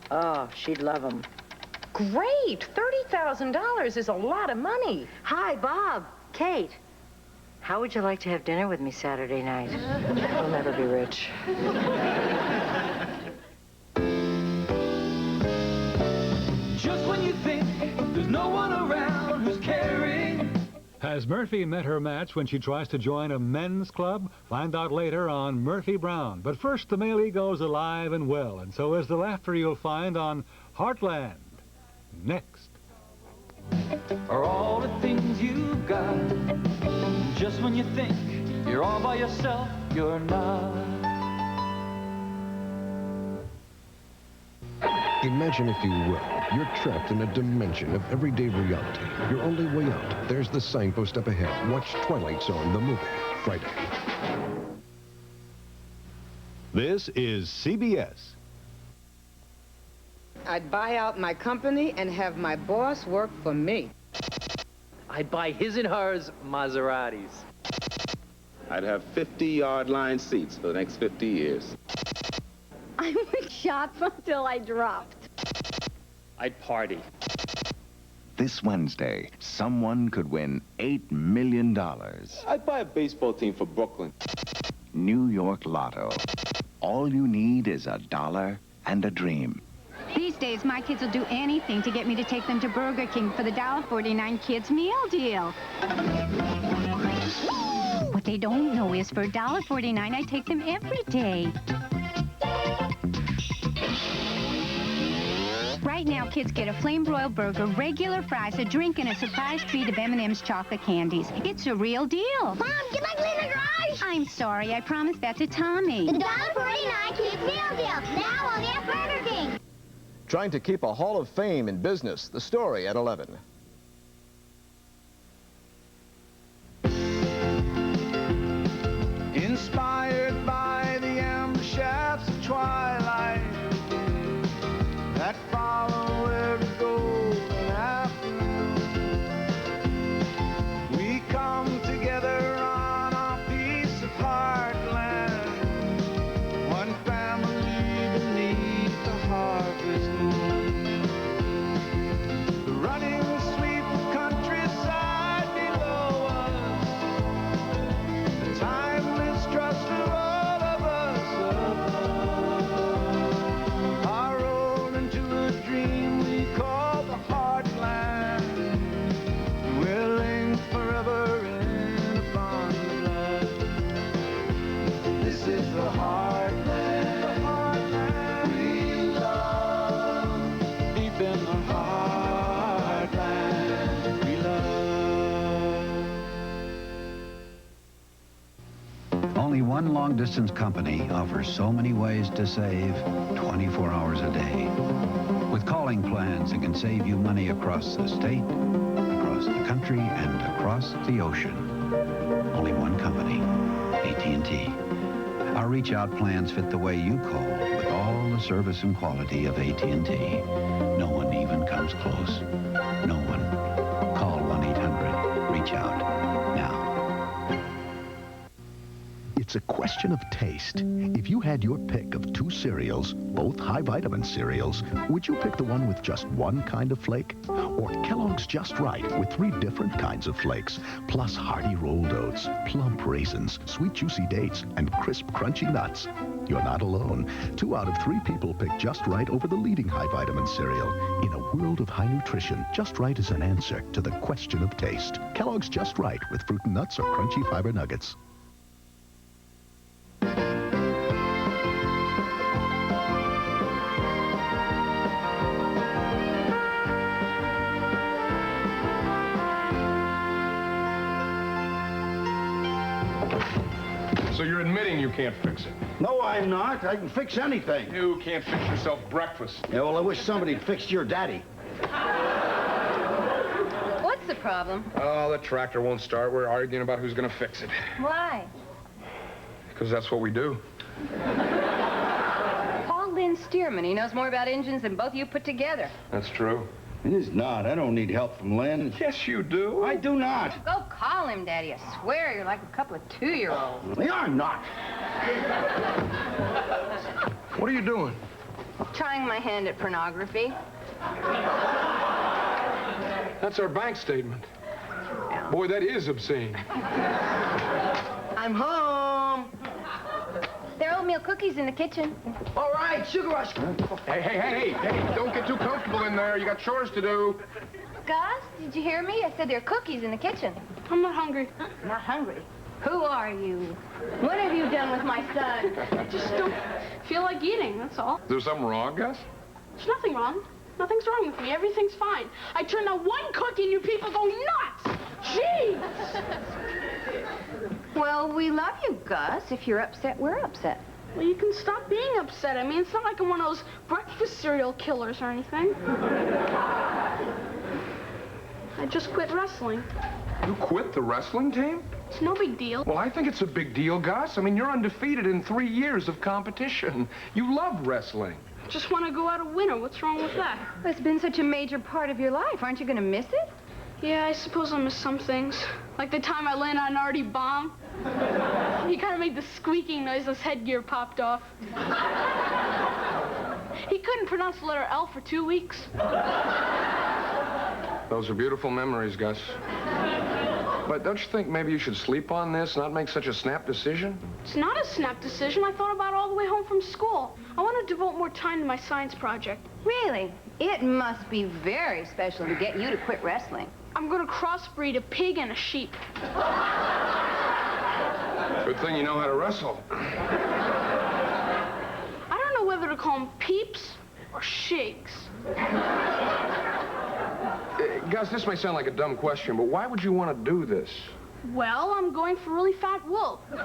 Oh, she'd love them. Great! $30,000 is a lot of money. Hi, Bob. Kate. How would you like to have dinner with me Saturday night? We'll never be rich. Just when you think there's no one around who's caring. Has Murphy met her match when she tries to join a men's club? Find out later on Murphy Brown. But first, the male ego's alive and well, and so is the laughter you'll find on Heartland. Next. Are all the things you've got. Just when you think you're all by yourself, you're not. Imagine, if you will, you're trapped in a dimension of everyday reality. Your only way out. There's the signpost up ahead. Watch Twilight Zone, the movie, Friday. This is CBS. I'd buy out my company and have my boss work for me. I'd buy his and hers Maseratis. I'd have 50-yard line seats for the next 50 years. I would shop until I dropped. I'd party. This Wednesday, someone could win $8 million. I'd buy a baseball team for Brooklyn. New York Lotto. All you need is $1 and a dream. These days, my kids will do anything to get me to take them to Burger King for the $1.49 kids meal deal. What they don't know is for $1.49, I take them every day. Right now, kids get a flame-broiled burger, regular fries, a drink, and a surprise treat of M&M's chocolate candies. It's a real deal. Mom, can I clean the garage? I'm sorry, I promised that to Tommy. The $1.49 kids meal deal, now only at Burger King. Trying to keep a Hall of Fame in business. The story at 11. Inspired by the amber shafts of twilight that follow every golden afternoon, we come together on our piece of heartland, one family beneath the harvest moon. The running sweep of countryside below us, the timeless trust of all of us above, our road into a dream we call the heartland. We're linked forever in a bond of blood. This is the heartland we love, deep in the heartland we love. Only one long-distance company offers so many ways to save 24 hours a day. With calling plans that can save you money across the state, across the country, and across the ocean. Only one company, AT&T. Our reach-out plans fit the way you call with all the service and quality of AT&T. No one even comes close. No one. Call 1-800-REACH-OUT now. It's a question of taste. If you had your pick of two cereals, both high-vitamin cereals, would you pick the one with just one kind of flake? Or Kellogg's Just Right with 3 different kinds of flakes, plus hearty rolled oats, plump raisins, sweet juicy dates, and crisp crunchy nuts? You're not alone. 2 out of 3 people pick Just Right over the leading high-vitamin cereal. In a world of high nutrition, Just Right is an answer to the question of taste. Kellogg's Just Right with fruit and nuts or crunchy fiber nuggets. So you're admitting you can't fix it? No, I'm not. I can fix anything. You can't fix yourself breakfast. Yeah, well, I wish somebody'd fixed your daddy. What's the problem? Oh, the tractor won't start. We're arguing about who's going to fix it. Why? Because that's what we do. Call Lynn Stearman. He knows more about engines than both of you put together. That's true. It is not. I don't need help from Lynn. Yes, you do. I do not. Go call him, Daddy. I swear you're like a couple of 2-year-olds. I'm not. What are you doing? Trying my hand at pornography. That's our bank statement. Boy, that is obscene. I'm home. There are oatmeal cookies in the kitchen. All right, Sugar Rush. Hey, don't get too comfortable in there. You got chores to do. Gus, did you hear me? I said there are cookies in the kitchen. I'm not hungry. Not hungry? Who are you? What have you done with my son? I just don't feel like eating, that's all. Is there something wrong, Gus? There's nothing wrong. Nothing's wrong with me. Everything's fine. I turned out one cookie and you people go nuts! Jeez! Well, we love you, Gus. If you're upset, we're upset. Well, you can stop being upset. I mean, it's not like I'm one of those breakfast cereal killers or anything. I just quit wrestling. You quit the wrestling team? It's no big deal. Well, I think it's a big deal, Gus. I mean, you're undefeated in 3 years of competition. You love wrestling. Just want to go out a winner. What's wrong with that? Well, it's been such a major part of your life. Aren't you going to miss it? Yeah, I suppose I miss some things. Like the time I landed on an arty bomb. He kind of made the squeaking noise as headgear popped off. He couldn't pronounce the letter L for 2 weeks. Those are beautiful memories, Gus. But don't you think maybe you should sleep on this, not make such a snap decision? It's not a snap decision. I thought about it all the way home from school. I want to devote more time to my science project. Really? It must be very special to get you to quit wrestling. I'm going to crossbreed a pig and a sheep. Good thing you know how to wrestle. I don't know whether to call them peeps or shakes. Gus, this may sound like a dumb question, but why would you want to do this? Well, I'm going for really fat wool. Of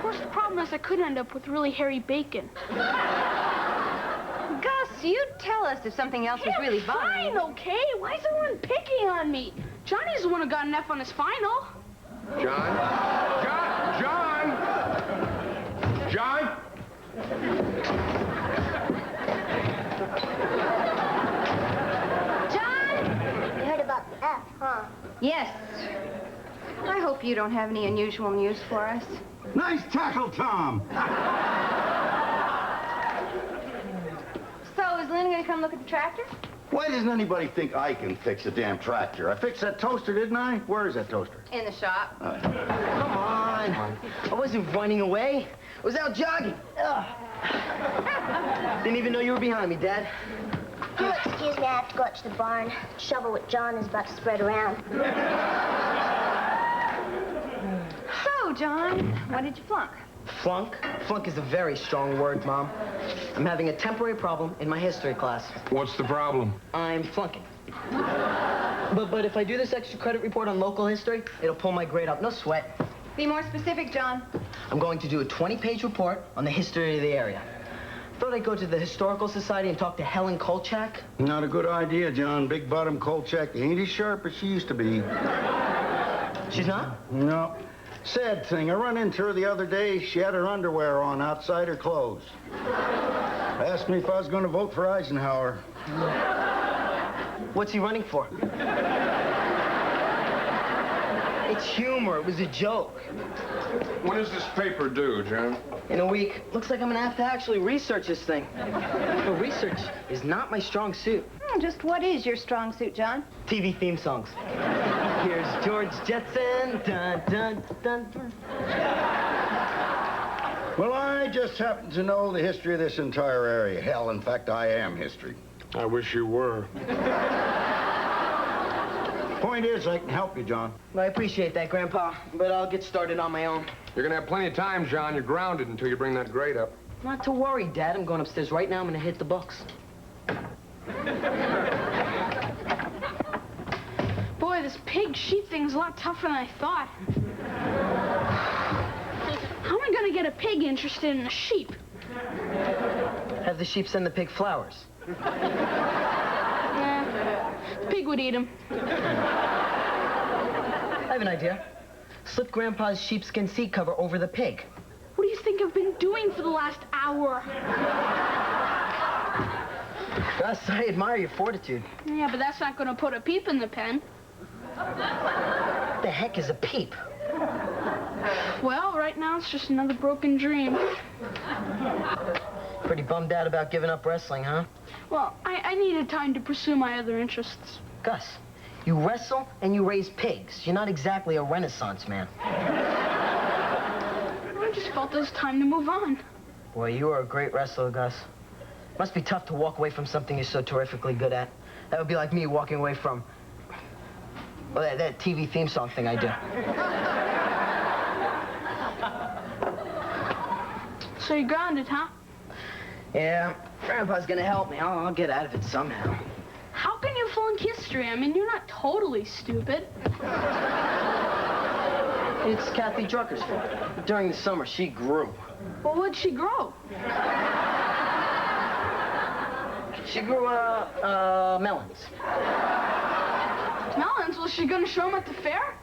course, the problem is I could end up with really hairy bacon. Gus, you tell us if something else is really bothering you. Fine, okay? Why is everyone picking on me? Johnny's the one who got an F on his final. John? John? You heard about the F, huh? Yes. I hope you don't have any unusual news for us. Nice tackle, Tom. So, is Lynn going to come look at the tractor? Why doesn't anybody think I can fix a damn tractor? I fixed that toaster, didn't I? Where is that toaster? In the shop. Come on. I wasn't running away. I was out jogging. Ugh. Didn't even know you were behind me, Dad. If you'll excuse me, I have to go up to the barn. Shovel what John is about to spread around. So, John, what did you flunk? Flunk? Flunk is a very strong word, Mom. I'm having a temporary problem in my history class. What's the problem? I'm flunking. But if I do this extra credit report on local history, it'll pull my grade up. No sweat. Be more specific, John. I'm going to do a 20-page report on the history of the area. Thought I'd go to the Historical Society and talk to Helen Kolchak. Not a good idea, John. Big bottom Kolchak ain't as sharp as she used to be. She's not? No. Sad thing, I run into her the other day. She had her underwear on outside her clothes. Asked me if I was going to vote for Eisenhower. What's he running for? It's humor. It was a joke. When is this paper due, John? In a week. Looks like I'm going to have to actually research this thing. Well, research is not my strong suit. Just what is your strong suit, John? TV theme songs. Here's George Jetson. Dun, dun, dun, dun. Well, I just happen to know the history of this entire area. Hell, in fact, I am history. I wish you were. Point is, I can help you, John. Well, I appreciate that, Grandpa, but I'll get started on my own. You're going to have plenty of time, John. You're grounded until you bring that grade up. Not to worry, Dad. I'm going upstairs right now. I'm going to hit the books. Boy, this pig sheep thing's a lot tougher than I thought. How am I going to get a pig interested in a sheep? Have the sheep send the pig flowers. Nah, the pig would eat them. I have an idea. Slip Grandpa's sheepskin seat cover over the pig. What do you think I've been doing for the last hour? Gus, I admire your fortitude. Yeah, but that's not going to put a peep in the pen. What the heck is a peep? Well, right now it's just another broken dream. For pretty bummed out about giving up wrestling, huh? Well, I needed time to pursue my other interests. Gus, you wrestle and you raise pigs. You're not exactly a Renaissance man. I just felt it was time to move on. Boy, you are a great wrestler, Gus. Must be tough to walk away from something you're so terrifically good at. That would be like me walking away from, well, that TV theme song thing I do. So you're grounded, huh? Yeah, Grandpa's gonna help me. I'll get out of it somehow. How can you flunk history? I mean, you're not totally stupid. It's Kathy Drucker's fault. During the summer, she grew. Well, what'd she grow? She grew, melons. Melons? Was she gonna show them at the fair?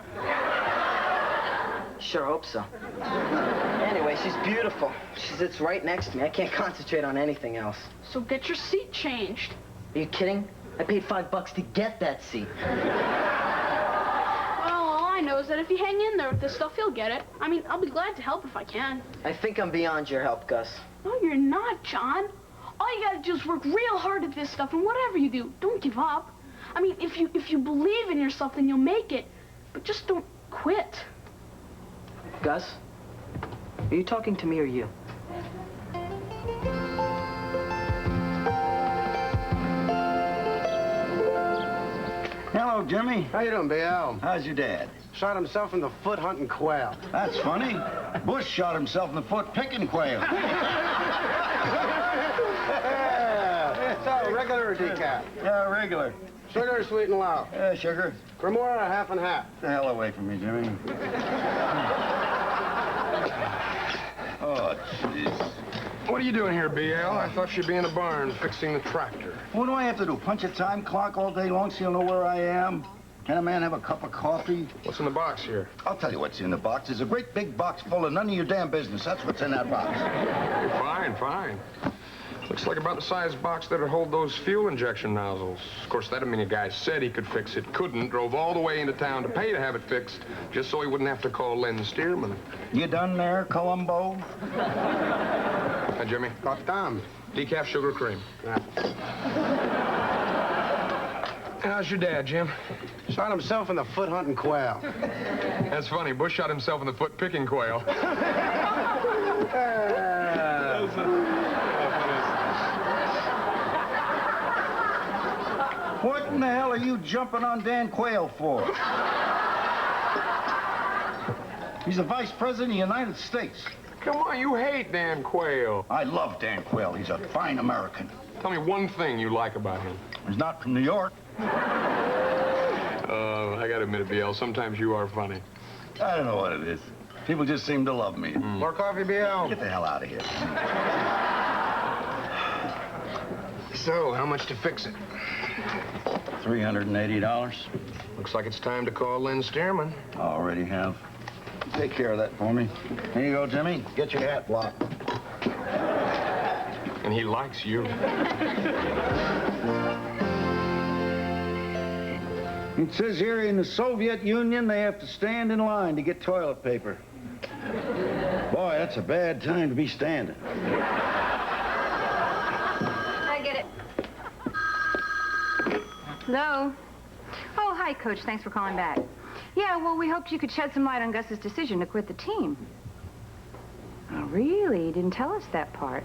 Sure hope so. Anyway, she's beautiful. She sits right next to me. I can't concentrate on anything else. So get your seat changed. Are you kidding? I paid $5 to get that seat. Well, all I know is that if you hang in there with this stuff, you'll get it. I mean, I'll be glad to help if I can. I think I'm beyond your help, Gus. No, you're not, John. All you gotta do is work real hard at this stuff, and whatever you do, don't give up. I mean, if you believe in yourself, then you'll make it. But just don't quit. Gus, are you talking to me or you? Hello, Jimmy. How you doing, BL? How's your dad? Shot himself in the foot hunting quail. That's funny. Bush shot himself in the foot picking quail. So, regular or decaf? Yeah, regular. Sugar or sweet and low? Yeah, sugar. Cremora or half and half? Get the hell away from me, Jimmy. Oh, jeez. What are you doing here, BL? I thought you'd be in the barn fixing the tractor. What do I have to do? Punch a time clock all day long so you'll know where I am? Can a man have a cup of coffee? What's in the box here? I'll tell you what's in the box. There's a great big box full of none of your damn business. That's what's in that box. Fine, fine. Looks like about the size box that'd hold those fuel injection nozzles. Of course, that didn't mean a guy said he could fix it, couldn't, drove all the way into town to pay to have it fixed, just so he wouldn't have to call Len Stearman. You done there, Columbo? Hi, Jimmy. Tom. Decaf sugar cream. Yeah. How's your dad, Jim? Shot himself in the foot hunting quail. That's funny. Bush shot himself in the foot picking quail. What in the hell are you jumping on Dan Quayle for? He's the Vice President of the United States. Come on, you hate Dan Quayle. I love Dan Quayle. He's a fine American. Tell me one thing you like about him. He's not from New York. I gotta admit it, BL, sometimes you are funny. I don't know what it is. People just seem to love me. More coffee, BL? Get the hell out of here. So, how much to fix it? $380. Looks like it's time to call Len Stearman. Already have. Take care of that for me. Here you go, Jimmy. Get your hat blocked. And he likes you. It says here in the Soviet Union they have to stand in line to get toilet paper. Boy, that's a bad time to be standing. I get it. Hello? Oh, hi, Coach. Thanks for calling back. Yeah, well, we hoped you could shed some light on Gus's decision to quit the team. Oh, really? You didn't tell us that part.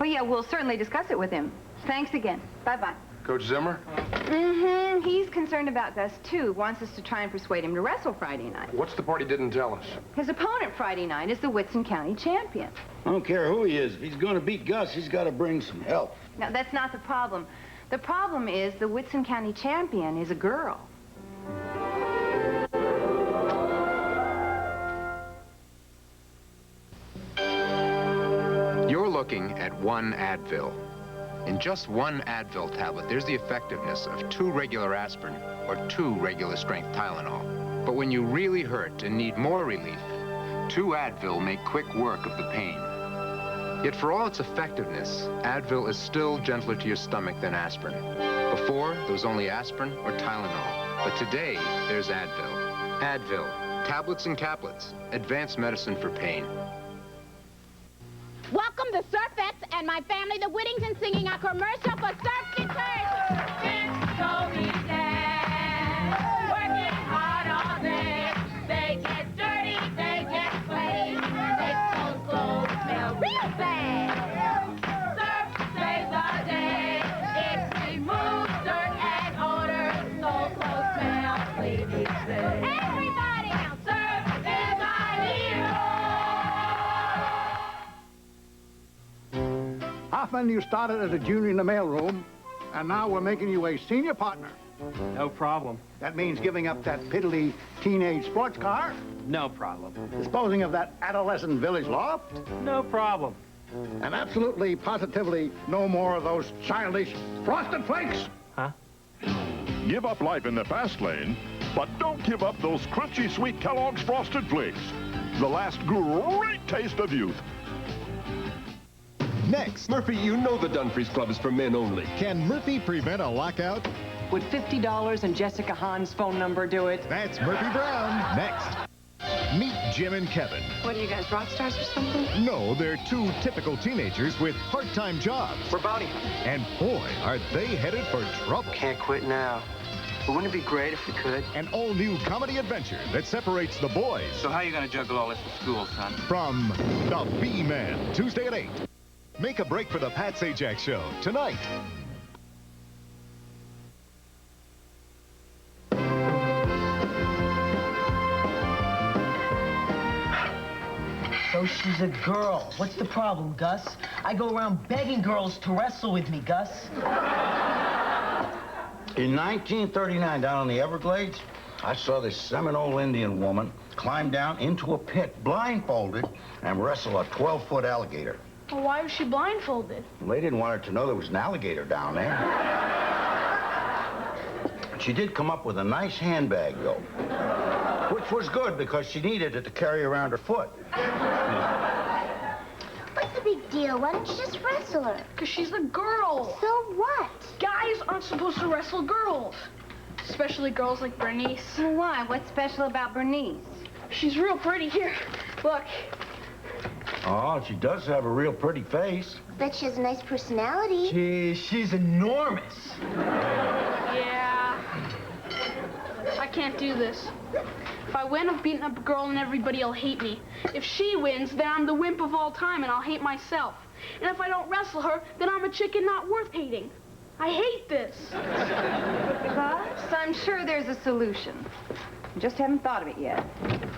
Oh, yeah, we'll certainly discuss it with him. Thanks again. Bye-bye. Coach Zimmer? Mm-hmm. He's concerned about Gus, too. Wants us to try and persuade him to wrestle Friday night. What's the part he didn't tell us? His opponent Friday night is the Whitson County champion. I don't care who he is. If he's going to beat Gus, he's got to bring some help. Now, that's not the problem. The problem is the Whitson County champion is a girl. You're looking at one Advil. In just one Advil tablet, there's the effectiveness of 2 regular aspirin or 2 regular strength Tylenol. But when you really hurt and need more relief, 2 Advil make quick work of the pain. Yet for all its effectiveness, Advil is still gentler to your stomach than aspirin. Before, there was only aspirin or Tylenol. But today, there's Advil. Advil, tablets and caplets, advanced medicine for pain. Welcome to Surfettes and and my family, the Whittingtons, singing a commercial for surf detergent. It's so easy, working hard all day. They get dirty, they get clean. Makes those clothes smell real bad. Surf saves the day. It removes dirt and odor, so clothes smell clean each day. Everybody now, surf is our hero. Hoffman, you started as a junior in the mailroom, and now we're making you a senior partner. No problem. That means giving up that piddly teenage sports car, No problem. disposing of that adolescent village loft, No problem. and absolutely, positively no more of those childish frosted flakes. Huh? Give up life in the fast lane, but don't give up those crunchy sweet Kellogg's Frosted Flakes. The last great taste of youth. Next. Murphy, you know the Dumfries Club is for men only. Can Murphy prevent a lockout? Would $50 and Jessica Hahn's phone number do it? That's Murphy Brown. Next. Meet Jim and Kevin. What are you guys, rock stars or something? No, they're two typical teenagers with part-time jobs. We're bounty hunters. And boy, are they headed for trouble. Can't quit now. But wouldn't it be great if we could? An all-new comedy adventure that separates the boys So how are you going to juggle all this with school, son? from the B-Man. Tuesday at 8. Make a break for the Pat Sajak Show tonight. So she's a girl. What's the problem, Gus? I go around begging girls to wrestle with me, Gus. In 1939, down in the Everglades, I saw this Seminole Indian woman climb down into a pit, blindfolded, and wrestle a 12-foot alligator. Well, why was she blindfolded? Well, they didn't want her to know there was an alligator down there. She did come up with a nice handbag, though, which was good because she needed it to carry around her foot. What's the big deal? Why don't you just wrestle her? Because she's a girl. So what? Guys aren't supposed to wrestle girls. Especially girls like Bernice. Why? What's special about Bernice? She's real pretty. Here, look. Oh, she does have a real pretty face. Bet she has a nice personality. Gee, she's enormous. Yeah. I can't do this. If I win, I've beaten up a girl and everybody will hate me. If she wins, then I'm the wimp of all time and I'll hate myself. And if I don't wrestle her, then I'm a chicken not worth hating. I hate this. Gus, I'm sure there's a solution. You just haven't thought of it yet.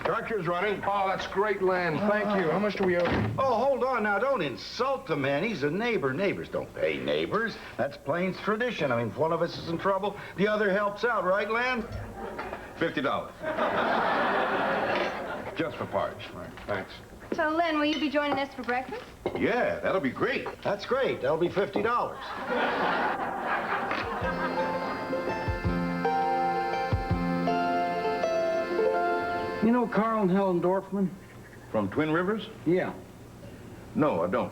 Tractor's running. Oh, that's great, Len. Thank you. How much do we owe? Oh, hold on now. Don't insult the man. He's a neighbor. Neighbors don't pay neighbors. That's Plains tradition. I mean, if one of us is in trouble, the other helps out, right, Len? $50. Just for parts. Right, thanks. So, Len, will you be joining us for breakfast? Yeah, that'll be great. That's great. That'll be $50. You know Carl and Helen Dorfman? From Twin Rivers? Yeah. No, I don't.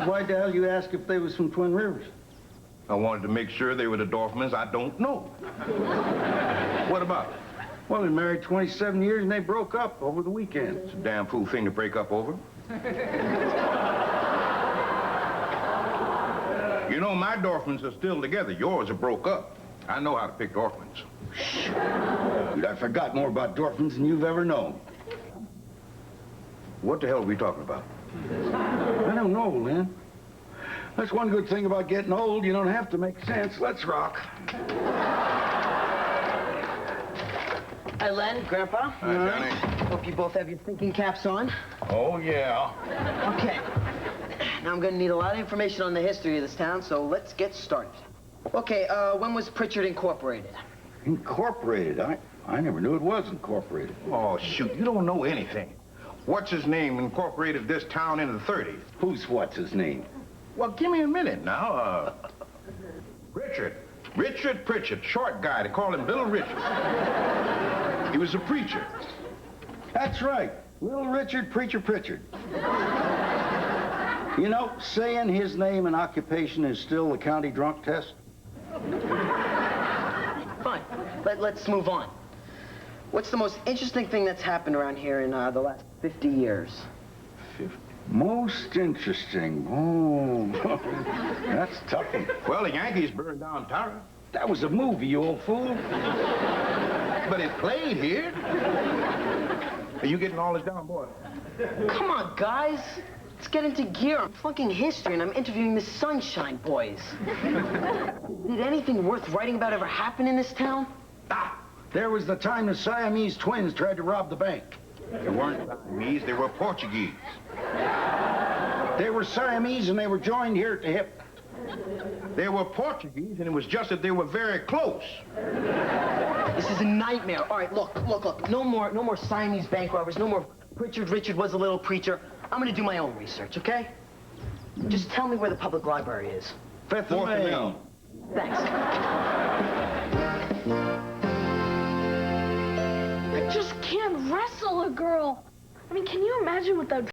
Why'd the hell you ask if they was from Twin Rivers? I wanted to make sure they were the Dorfmans I don't know. What about it? Well, they're married 27 years and they broke up over the weekend. It's a damn fool thing to break up over. You know, my Dorfmans are still together. Yours are broke up. I know how to pick Dorfmans. Dude, I forgot more about Dorfmans than you've ever known. What the hell are we talking about? I don't know, Lynn. That's one good thing about getting old. You don't have to make sense. Let's rock. Hi, Len, Grandpa. Hi, Johnny. Hope you both have your thinking caps on. Oh, yeah. Okay. Now I'm gonna need a lot of information on the history of this town, so let's get started. Okay, when was Pritchard Incorporated? Incorporated? I never knew it was incorporated. Oh, shoot, you don't know anything. What's his name incorporated this town in the 30s? Who's what's his name? Well, give me a minute now. Richard. Richard Pritchard, short guy. They call him Little Richard. He was a preacher. That's right. Little Richard, Preacher Pritchard. You know, saying his name and occupation is still the county drunk test. Fine. Let's move on. What's the most interesting thing that's happened around here in the last 50 years? Most interesting. Oh, that's tough one. Well, the Yankees burned down Tara. That was a movie, you old fool. But it played here. Are you getting all this down, boy? Come on, guys. Let's get into gear. I'm flunking history, and I'm interviewing the Sunshine Boys. Did anything worth writing about ever happen in this town? There was the time the Siamese twins tried to rob the bank. They weren't Siamese, they were Portuguese. They were Siamese, and they were joined here at the hip. They were Portuguese, and it was just that they were very close. This is a nightmare. All right, look. No more Siamese bank robbers. No more Richard was a little preacher. I'm gonna do my own research, okay? Just tell me where the public library is. Fifth and Main. Thanks. I just can't wrestle a girl. I mean, can you imagine what that